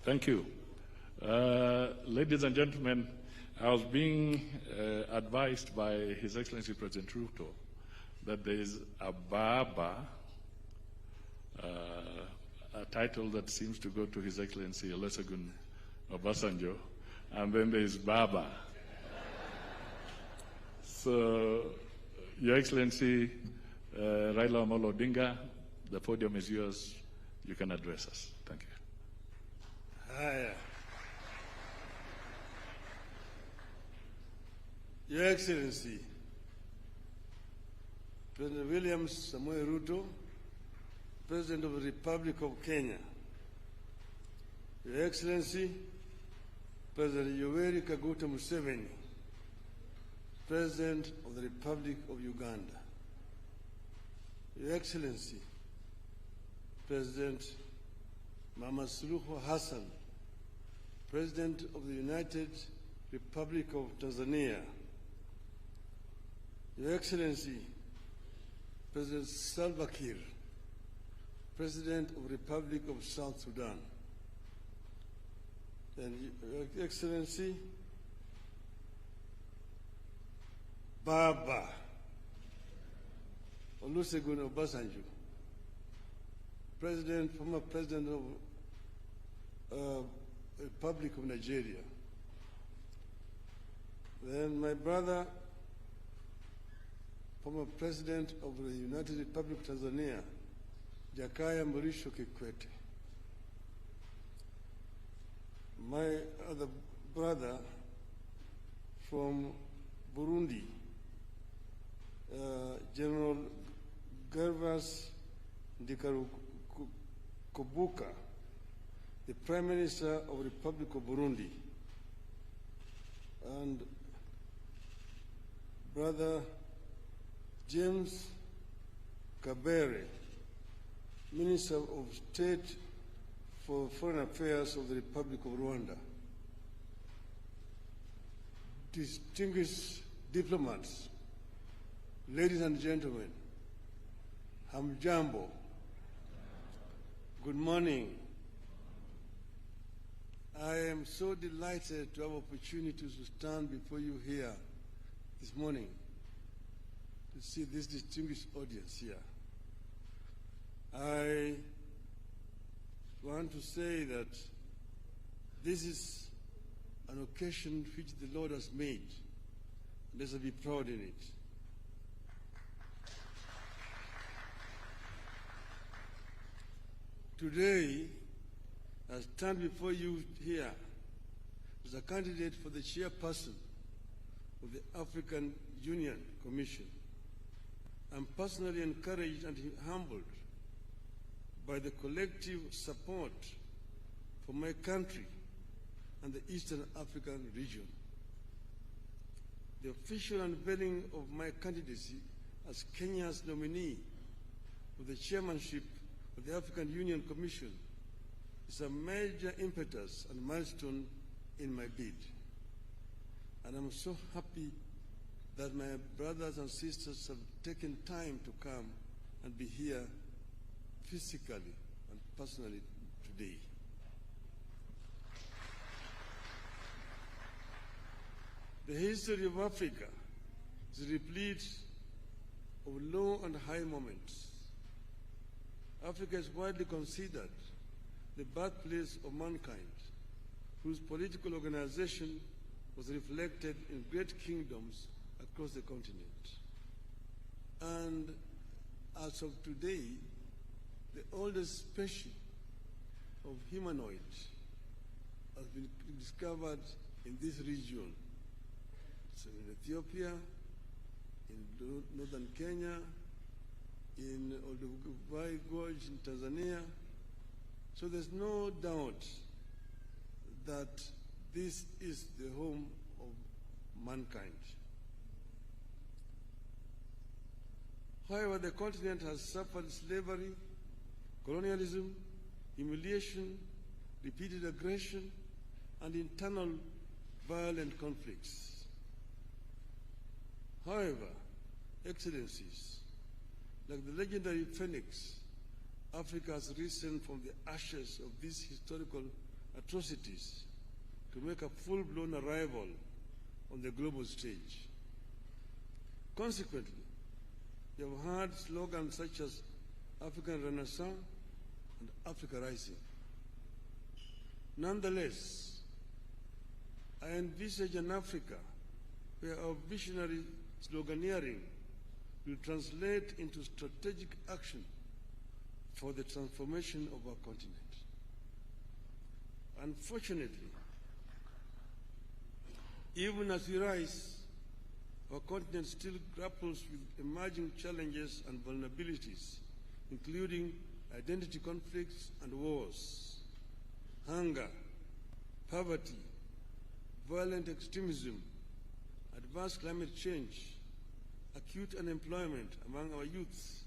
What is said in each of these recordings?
Thank you. Ladies and gentlemen, I was being advised by His Excellency President Ruto that there is a Baba, a title that seems to go to His Excellency Olusegun Obasanjo, and then there is Baba. So, Your Excellency Raila Odinga, the podium is yours. You can address us. Thank you. Haya. Your Excellency, President William Samoei Ruto, President of the Republic of Kenya, Your Excellency, President Yoweri Kaguta Museveni, President of the Republic of Uganda, Your Excellency, President Mama Suluhu Hassan, President of the United Republic of Tanzania, Your Excellency, President Salva Kiir, President of the Republic of South Sudan, and Your Excellency, Baba Olusegun Obasanjo, former President of Republic of Nigeria. Then my brother, former President of the United Republic of Tanzania, Jakaya Mrisho Kikwete. My other brother from Burundi, General Gervas Ndikarukubuka, the Prime Minister of the Republic of Burundi, and Brother James Kabere, Minister of State for Foreign Affairs of the Republic of Rwanda. Distinguished diplomats, ladies and gentlemen, Hamjambo, good morning. I am so delighted to have opportunity to stand before you here this morning to see this distinguished audience here. I want to say that this is an occasion which the Lord has made, and let's be proud in it. Today, I stand before you here as a candidate for the chairperson of the African Union Commission. I'm personally encouraged and humbled by the collective support for my country and the Eastern African region. The official unveiling of my candidacy as Kenya's nominee for the chairmanship of the African Union Commission is a major impetus and milestone in my bid. And I'm so happy that my brothers and sisters have taken time to come and be here physically and personally today. The history of Africa is replete of low and high moments. Africa is widely considered the birthplace of mankind, whose political organization was reflected in great kingdoms across the continent. And as of today, the oldest species of humanoid has been discovered in this region. So in Ethiopia, in northern Kenya, in Olduvai Gorge in Tanzania. So there's no doubt that this is the home of mankind. However, the continent has suffered slavery, colonialism, humiliation, repeated aggression, and internal violent conflicts. However, Excellencies, like the legendary phoenix, Africa has risen from the ashes of this historical atrocities to make a full-blown arrival on the global stage. Consequently, you have heard slogans such as African Renaissance and Africa Rising. Nonetheless, I envisage an Africa where our visionary sloganeering will translate into strategic action for the transformation of our continent. Unfortunately, even as we rise, our continent still grapples with emerging challenges and vulnerabilities, including identity conflicts and wars, hunger, poverty, violent extremism, advanced climate change, acute unemployment among our youth,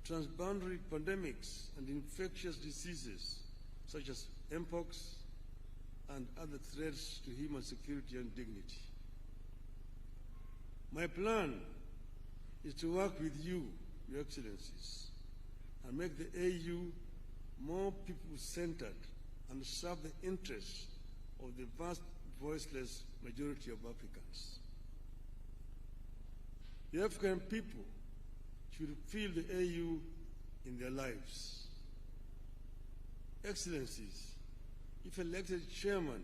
transboundary pandemics and infectious diseases such as mpox and other threats to human security and dignity. My plan is to work with you, Your Excellencies, and make the AU more people-centered and serve the interests of the vast voiceless majority of Africans. The African people should feel the AU in their lives. Excellencies, if elected chairman,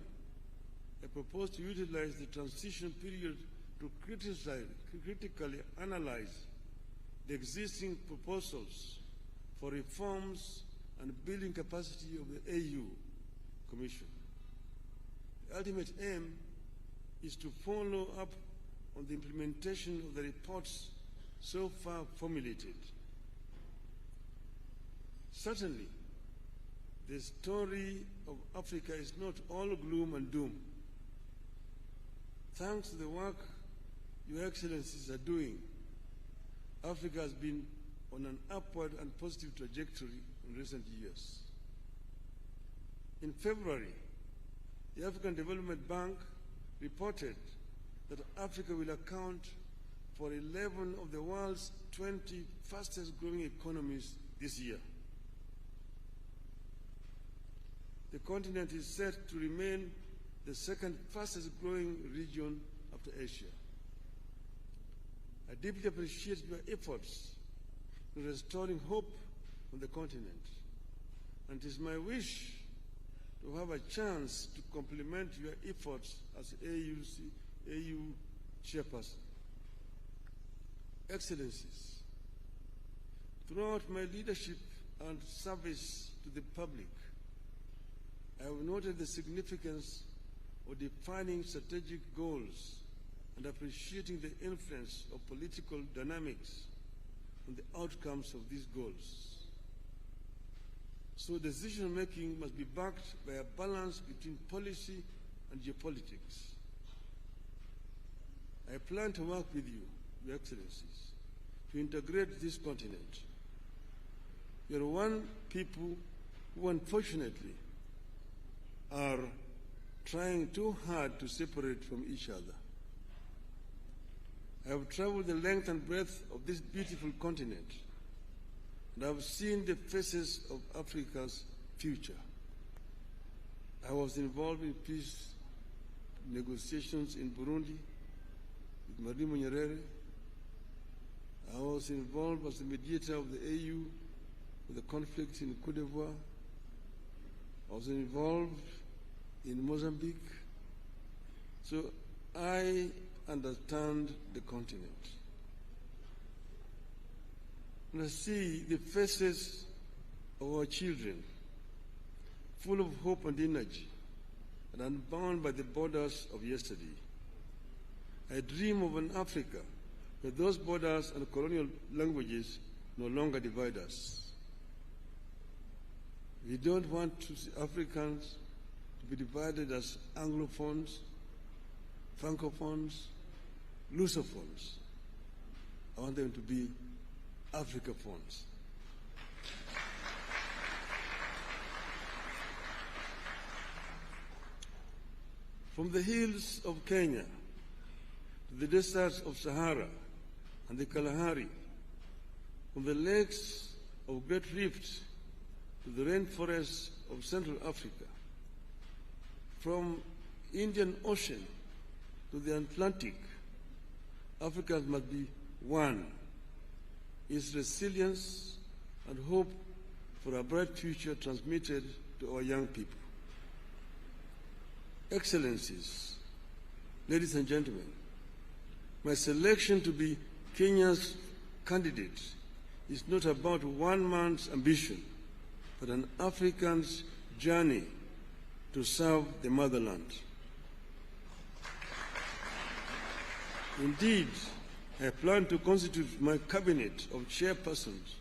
I propose to utilize the transition period to critically analyze the existing proposals for reforms and building capacity of the AU Commission. The ultimate aim is to follow up on the implementation of the reports so far formulated. Certainly, the story of Africa is not all gloom and doom. Thanks to the work Your Excellencies are doing, Africa has been on an upward and positive trajectory in recent years. In February, the African Development Bank reported that Africa will account for 11 of the world's 20 fastest growing economies this year. The continent is set to remain the second fastest growing region after Asia. I deeply appreciate your efforts in restoring hope on the continent, and it is my wish to have a chance to complement your efforts as AU chairperson. Excellencies, throughout my leadership and service to the public, I have noted the significance of defining strategic goals and appreciating the influence of political dynamics on the outcomes of these goals. So decision-making must be backed by a balance between policy and geopolitics. I plan to work with you, Your Excellencies, to integrate this continent. We are one people who unfortunately are trying too hard to separate from each other. I have traveled the length and breadth of this beautiful continent, and I have seen the faces of Africa's future. I was involved in peace negotiations in Burundi with Marimu Nyerere. I was involved as the mediator of the AU with the conflict in Côte d'Ivoire. I was involved in Mozambique. So I understand the continent. And I see the faces of our children, full of hope and energy, and unbound by the borders of yesterday. I dream of an Africa where those borders and colonial languages no longer divide us. We don't want to see Africans to be divided as Anglophones, Francophones, Lusophones. I want them to be Africaphones. From the hills of Kenya to the deserts of Sahara and the Kalahari, from the lakes of Great Rift to the rainforests of Central Africa, From Indian Ocean to the Atlantic, Africa must be one. Its resilience and hope for a bright future transmitted to our young people. Excellencies, ladies and gentlemen, my selection to be Kenya's candidate is not about one man's ambition, but an African's journey to serve the motherland. Indeed, I plan to constitute my cabinet of chairpersons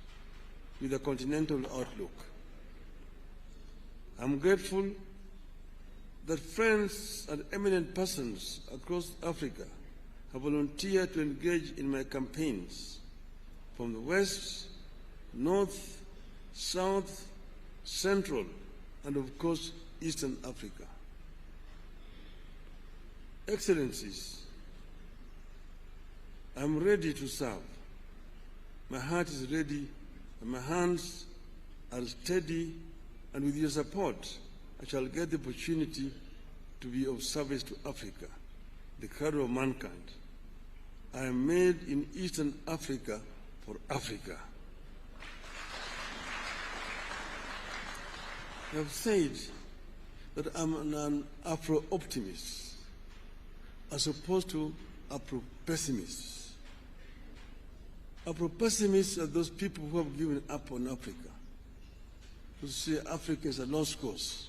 with a continental outlook. I'm grateful that friends and eminent persons across Africa have volunteered to engage in my campaigns from the West, North, South, Central, and of course, Eastern Africa. Excellencies, I'm ready to serve. My heart is ready, and my hands are steady, and with your support, I shall get the opportunity to be of service to Africa, the cradle of mankind. I am made in Eastern Africa for Africa. I have said that I'm an Afro-optimist as opposed to Afro-pessimist. Afro-pessimists are those people who have given up on Africa, who say Africa is a lost cause,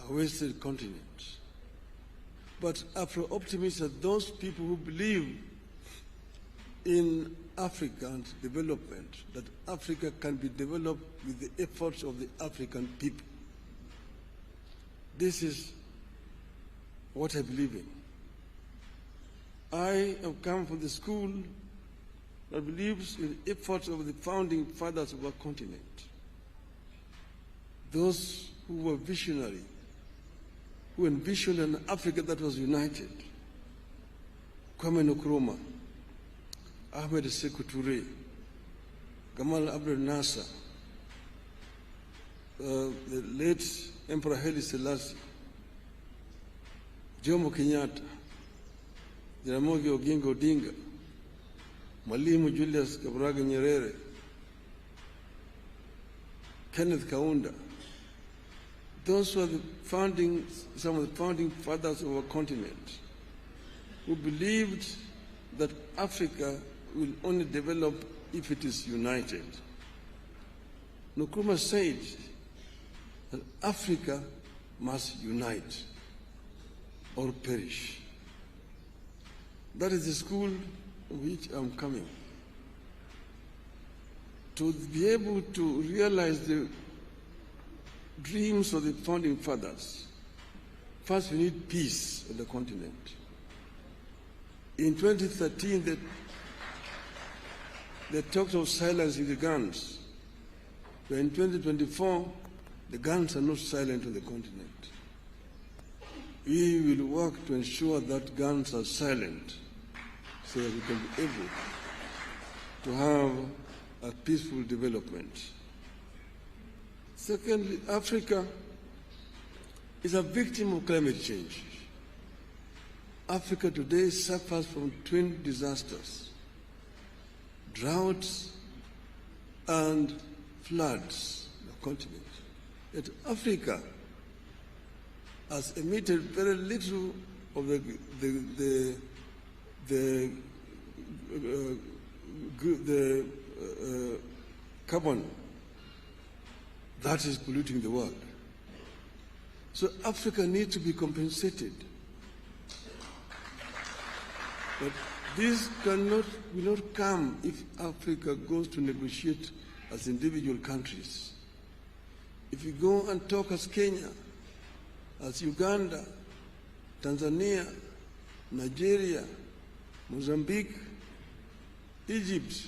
a wasted continent. But Afro-optimists are those people who believe in African development, that Africa can be developed with the efforts of the African people. This is what I believe in. I have come from the school that believes in the efforts of the founding fathers of our continent, those who were visionary, who envisioned an Africa that was united. Kwame Nkrumah, Ahmed Sekou Touré, Gamal Abdel Nasser, the late Emperor Haile Selassie, Jomo Kenyatta, Jaramogi Oginga Odinga, Mwalimu Julius Kambarage Nyerere, Kenneth Kaunda. Those were some of the founding fathers of our continent, who believed that Africa will only develop if it is united. Nkrumah said that Africa must unite or perish. That is the school of which I'm coming. To be able to realize the dreams of the founding fathers, first we need peace on the continent. In 2013, they talked of silencing the guns. But in 2024, the guns are not silent on the continent. We will work to ensure that guns are silent so that we can be able to have a peaceful development. Secondly, Africa is a victim of climate change. Africa today suffers from twin disasters: droughts and floods on the continent. Yet Africa has emitted very little of the carbon that is polluting the world. So Africa needs to be compensated. But this will not come if Africa goes to negotiate as individual countries. If we go and talk as Kenya, as Uganda, Tanzania, Nigeria, Mozambique, Egypt,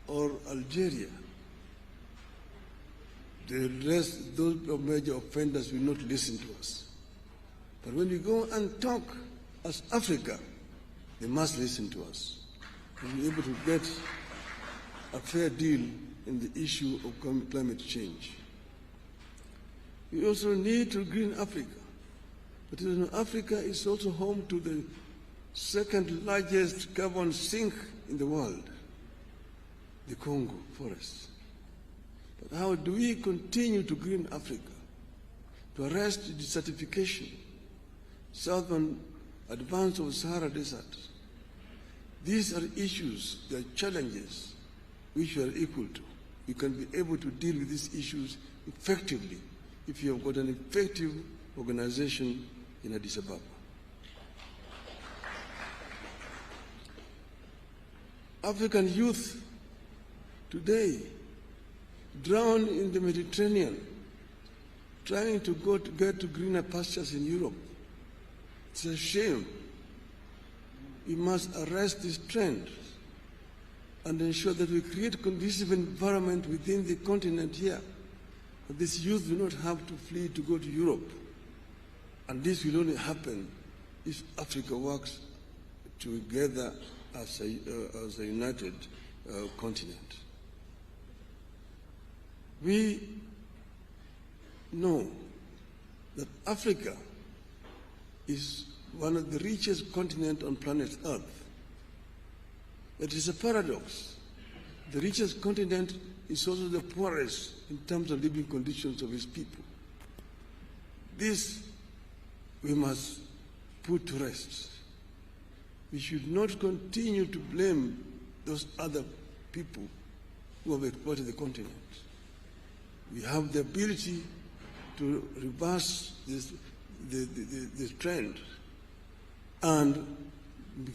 or Algeria, the rest, those major offenders will not listen to us. But when we go and talk as Africa, they must listen to us and be able to get a fair deal in the issue of climate change. We also need to green Africa. But you know, Africa is also home to the second largest carbon sink in the world, the Congo forest. But how do we continue to green Africa, to arrest desertification, southern advance of the Sahara Desert? These are issues, they are challenges which we are equal to. We can be able to deal with these issues effectively if you have got an effective organization in Addis Ababa. African youth today drown in the Mediterranean trying to get to greener pastures in Europe. It's a shame. We must arrest this trend and ensure that we create a conducive environment within the continent here. That this youth do not have to flee to go to Europe. And this will only happen if Africa works together as a united continent. We know that Africa is one of the richest continents on planet Earth. It is a paradox. The richest continent is also the poorest in terms of living conditions of its people. This we must put to rest. We should not continue to blame those other people who have exploited the continent. We have the ability to reverse this trend and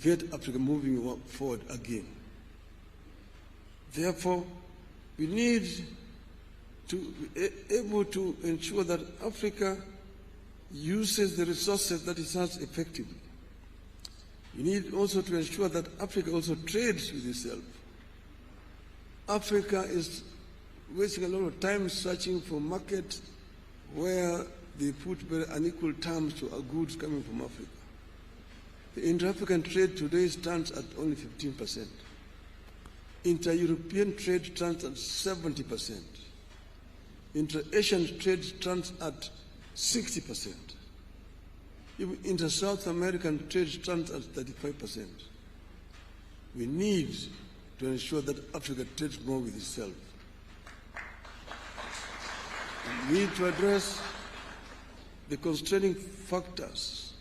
get Africa moving forward again. Therefore, we need to be able to ensure that Africa uses the resources that it has effectively. We need also to ensure that Africa also trades with itself. Africa is wasting a lot of time searching for markets where they put very unequal terms to our goods coming from Africa. The inter-African trade today stands at only 15%. Inter-European trade stands at 70%. Inter-Asian trade stands at 60%. Even inter-South American trade stands at 35%. We need to ensure that Africa trades more with itself. We need to address the constraining factors.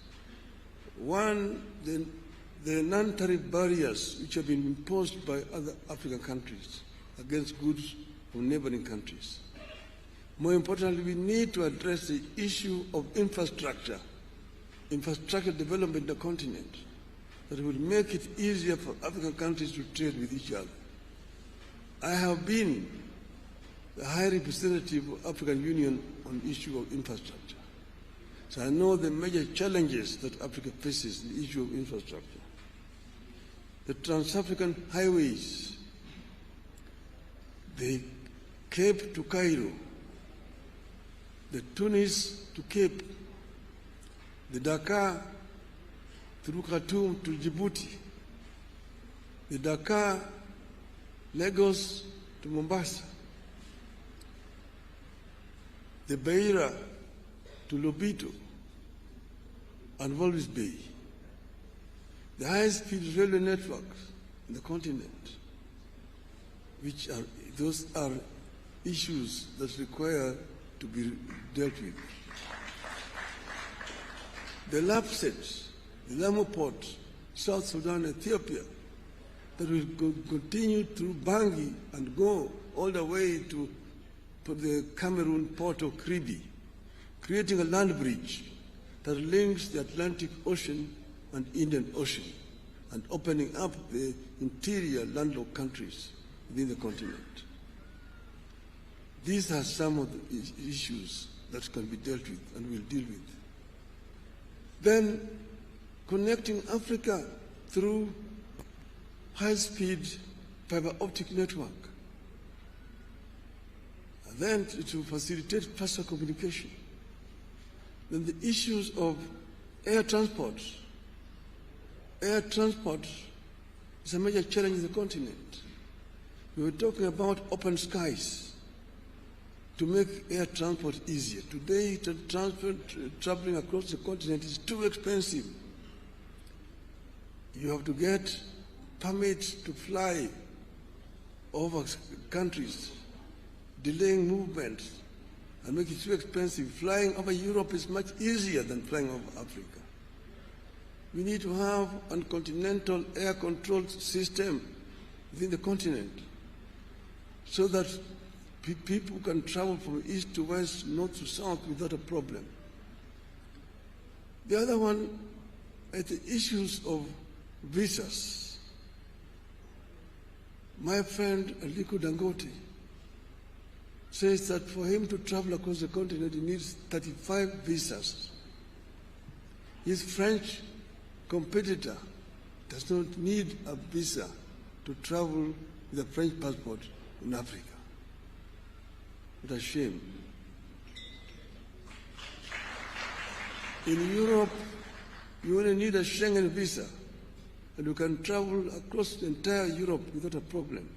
One, the non-tariff barriers which have been imposed by other African countries against goods from neighboring countries. More importantly, we need to address the issue of infrastructure development in the continent that will make it easier for African countries to trade with each other. I have been the High Representative of the African Union on the issue of infrastructure. So I know the major challenges that Africa faces in the issue of infrastructure. The Trans-African highways, the Cape to Cairo, the Tunis to Cape, the Dakar through Khartoum to Djibouti, the Dakar, Lagos to Mombasa, the Beira to Lobito and Walvis Bay, the high-speed railway networks in the continent, those are issues that require to be dealt with. The Lapset, the Lamu Port, South Sudan, Ethiopia, that will continue through Bangui and go all the way to the Cameroon port of Kribi, creating a land bridge that links the Atlantic Ocean and Indian Ocean and opening up the interior landlocked countries within the continent. These are some of the issues that can be dealt with and will deal with. Then connecting Africa through high-speed fiber optic network. And then to facilitate faster communication. Then the issues of air transport. Air transport is a major challenge in the continent. We were talking about open skies. to make air transport easier. Today, traveling across the continent is too expensive. You have to get permits to fly over countries, delaying movements, and make it too expensive. Flying over Europe is much easier than flying over Africa. We need to have a continental air control system within the continent so that people can travel from east to west, north to south without a problem. The other one is the issues of visas. My friend Aliko Dangote says that for him to travel across the continent, he needs 35 visas. His French competitor does not need a visa to travel with a French passport in Africa. What a shame. In Europe, you only need a Schengen visa, and you can travel across the entire Europe without a problem.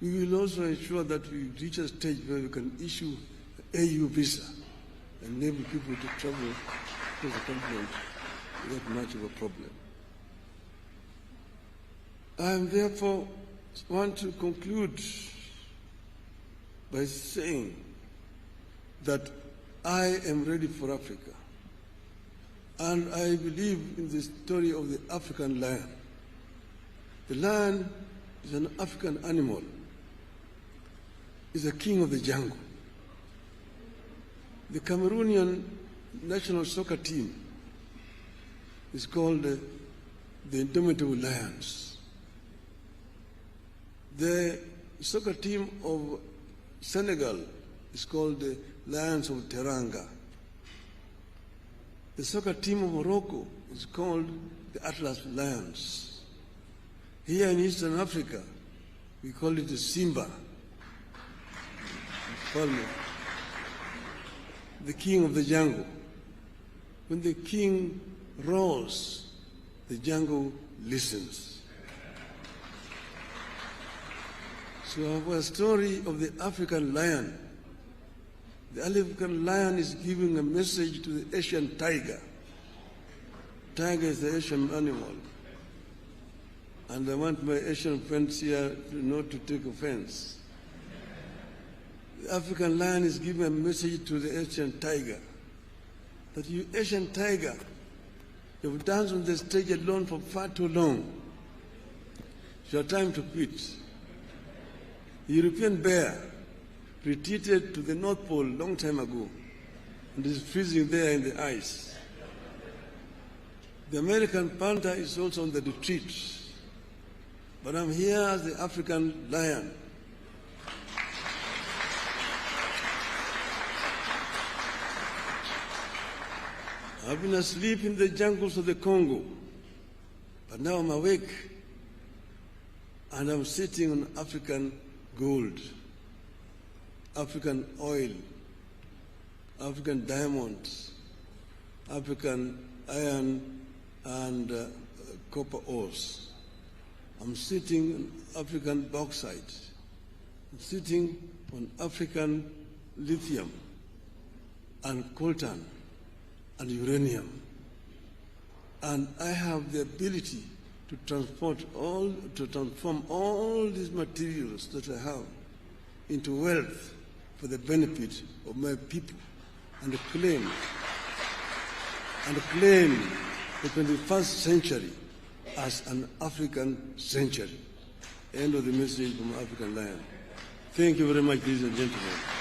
We will also ensure that we reach a stage where we can issue an AU visa and enable people to travel across the continent without much of a problem. I therefore want to conclude by saying that I am ready for Africa. And I believe in the story of the African lion. The lion is an African animal. It's a king of the jungle. The Cameroonian national soccer team is called the Indomitable Lions. The soccer team of Senegal is called the Lions of Teranga. The soccer team of Morocco is called the Atlas Lions. Here in Eastern Africa, we call it the Simba. The king of the jungle. When the king roars, the jungle listens. So our story of the African lion. The African lion is giving a message to the Asian tiger. Tiger is the Asian animal. And I want my Asian friends here not to take offense. The African lion is giving a message to the Asian tiger. That you Asian tiger, you've danced on the stage alone for far too long. It's your time to quit. The European bear retreated to the North Pole a long time ago and is freezing there in the ice. The American panther is also on the retreat. But I'm here as the African lion. I've been asleep in the jungles of the Congo, but now I'm awake and I'm sitting on African gold, African oil, African diamonds, African iron and copper ores. I'm sitting on African bauxite. I'm sitting on African lithium and coltan and uranium. And I have the ability to transform all these materials that I have into wealth for the benefit of my people and claim the 21st century as an African century. End of the message from African Lion. Thank you very much, ladies and gentlemen.